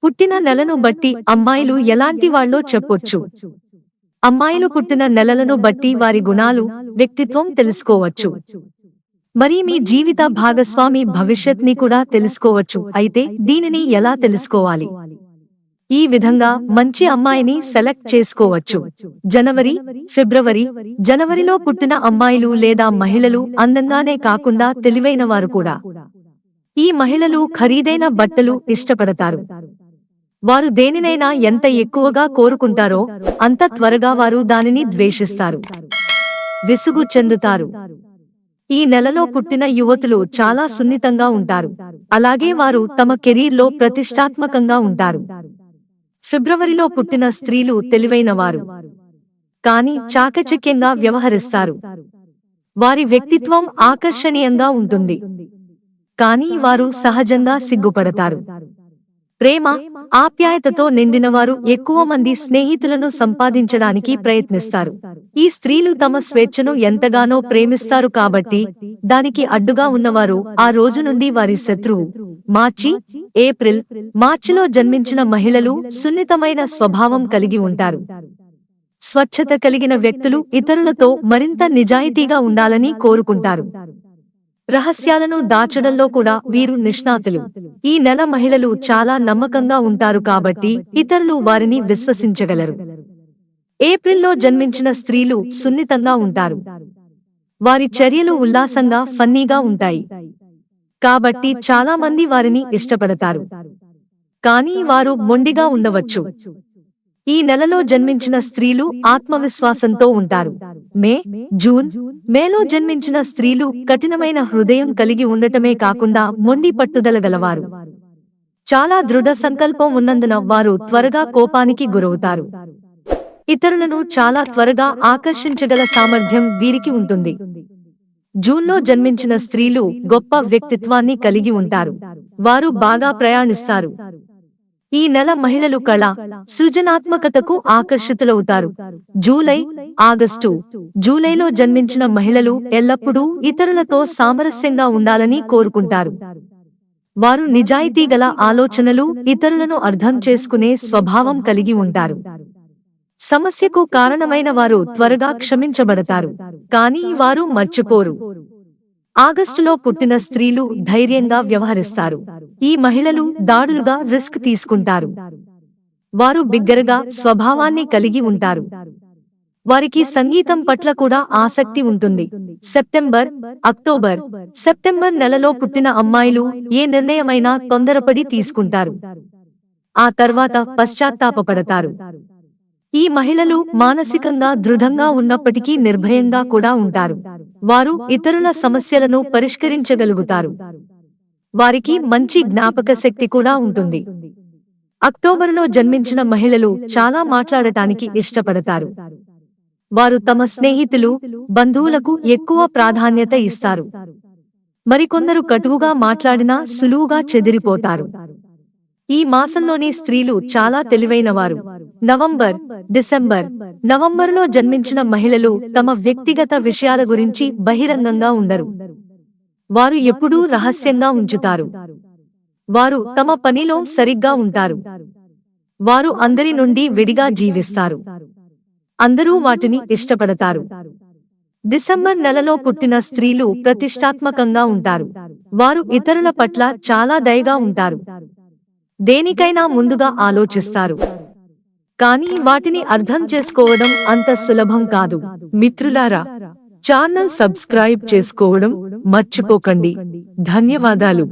పుట్టిన నెలను బట్టి అమ్మాయిలు ఎలాంటి వాళ్ళో చెప్పొచ్చు. అమ్మాయిలు పుట్టిన నెలలను బట్టి వారి గుణాలు, వ్యక్తిత్వం తెలుసుకోవచ్చు. మరి మీ జీవిత భాగస్వామి భవిష్యత్ని కూడా తెలుసుకోవచ్చు. అయితే దీనిని ఎలా తెలుసుకోవాలి? ఈ విధంగా మంచి అమ్మాయిని సెలెక్ట్ చేసుకోవచ్చు. జనవరి, ఫిబ్రవరి. జనవరిలో పుట్టిన అమ్మాయిలు లేదా మహిళలు అందంగానే కాకుండా తెలివైనవారు కూడా. ఈ మహిళలు ఖరీదైన బట్టలు ఇష్టపడతారు. వారు దేనినైనా ఎంత ఎక్కువగా కోరుకుంటారో అంత త్వరగా వారు దానిని ద్వేషిస్తారు, విసుగు చెందుతారు. ఈ నెలలో పుట్టిన యువతులు చాలా సున్నితంగా ఉంటారు. అలాగే వారు తమ కెరీర్లో ప్రతిష్టాత్మకంగా ఉంటారు. ఫిబ్రవరిలో పుట్టిన స్త్రీలు తెలివైనవారు, కానీ చాకచక్యంగా వ్యవహరిస్తారు. వారి వ్యక్తిత్వం ఆకర్షణీయంగా ఉంటుంది, కానీ వారు సహజంగా సిగ్గుపడతారు. ప్రేమ, ఆప్యాయతతో నిండినవారు ఎక్కువ మంది స్నేహితులను సంపాదించడానికి ప్రయత్నిస్తారు. ఈ స్త్రీలు తమ స్వేచ్ఛను ఎంతగానో ప్రేమిస్తారు కాబట్టి దానికి అడ్డుగా ఉన్నవారు ఆ రోజు నుండి వారి శత్రువు. మార్చి, ఏప్రిల్. మార్చిలో జన్మించిన మహిళలు సున్నితమైన స్వభావం కలిగి ఉంటారు. స్వచ్ఛత కలిగిన వ్యక్తులు ఇతరులతో మరింత నిజాయితీగా ఉండాలని కోరుకుంటారు. రహస్యాలను దాచడంలో కూడా వీరు నిష్ణాతులు. ఈ నెల మహిళలు చాలా నమ్మకంగా ఉంటారు కాబట్టి ఇతరులు వారిని విశ్వసించగలరు. ఏప్రిల్లో జన్మించిన స్త్రీలు సున్నితంగా ఉంటారు. వారి చర్యలు ఉల్లాసంగా, ఫన్నీగా ఉంటాయి కాబట్టి చాలా మంది వారిని ఇష్టపడతారు. కానీ వారు మొండిగా ఉండవచ్చు. ఈ నెలలో జన్మించిన స్త్రీలు ఆత్మవిశ్వాసంతో ఉంటారు. మే, జూన్. మేలో జన్మించిన స్త్రీలు కఠినమైన హృదయం కలిగి ఉండటమే కాకుండా మొండి పట్టుదల గలవారు. చాలా దృఢ సంకల్పం ఉన్నందున వారు త్వరగా కోపానికి గురవుతారు. ఇతరులను చాలా త్వరగా ఆకర్షించగల సామర్థ్యం వీరికి ఉంటుంది. జూన్లో జన్మించిన స్త్రీలు గొప్ప వ్యక్తిత్వాన్ని కలిగి ఉంటారు. వారు బాగా ప్రయాణిస్తారు. ఈ నెల మహిళలు కళ, సృజనాత్మకతకు ఆకర్షితులవుతారు. July, August. జూలైలో జన్మించిన మహిళలు ఎల్లప్పుడూ ఇతరులతో సామరస్యంగా ఉండాలని కోరుకుంటారు. వారు నిజాయితీగల ఆలోచనలు, ఇతరులను అర్థం చేసుకునే స్వభావం కలిగి ఉంటారు. సమస్యకు కారణమైన వారు త్వరగా క్షమించబడతారు, కానీ వారు మర్చిపోరు. ఆగస్టులో పుట్టిన స్త్రీలు ధైర్యంగా వ్యవహరిస్తారు. ఈ మహిళలు దాడులుగా రిస్క్ తీసుకుంటారు. వారు బిగ్గరగా స్వభావాన్ని కలిగి ఉంటారు. వారికి సంగీతం పట్ల కూడా ఆసక్తి ఉంటుంది. September, October. సెప్టెంబర్ నెలలో పుట్టిన అమ్మాయిలు ఏ నిర్ణయమైనా తొందరపడి తీసుకుంటారు, ఆ తర్వాత పశ్చాత్తాపపడతారు. ఈ మహిళలు మానసికంగా దృఢంగా ఉన్నప్పటికీ నిర్భయంగా కూడా ఉంటారు. వారు ఇతరుల సమస్యలను పరిష్కరించగలుగుతారు. వారికి మంచి జ్ఞాపక శక్తి కూడా ఉంటుంది. అక్టోబరులో జన్మించిన మహిళలు చాలా మాట్లాడటానికి ఇష్టపడతారు. వారు తమ స్నేహితులు, బంధువులకు ఎక్కువ ప్రాధాన్యత ఇస్తారు. మరికొందరు కటువుగా మాట్లాడినా సులువుగా చెదిరిపోతారు. ఈ మాసంలోని స్త్రీలు చాలా తెలివైనవారు. November, December. నవంబరులో జన్మించిన మహిళలు తమ వ్యక్తిగత విషయాల గురించి బహిరంగంగా ఉండరు. వారు ఎప్పుడూ రహస్యంగా ఉంచుతారు. వారు తమ పనిలో సరిగ్గా ఉంటారు. వారు అందరి నుండి విడిగా జీవిస్తారు. అందరూ వాటిని ఇష్టపడతారు. డిసెంబర్ నెలలో పుట్టిన స్త్రీలు ప్రతిష్టాత్మకంగా ఉంటారు. వారు ఇతరుల పట్ల చాలా దయగా ఉంటారు. దేనికైనా ముందుగా ఆలోచిస్తారు, కానీ వాటిని అర్థం చేసుకోవడం అంత సులభం కాదు. మిత్రులారా, ఛానల్ సబ్స్క్రైబ్ చేసుకోవడం మర్చిపోకండి. ధన్యవాదాలు.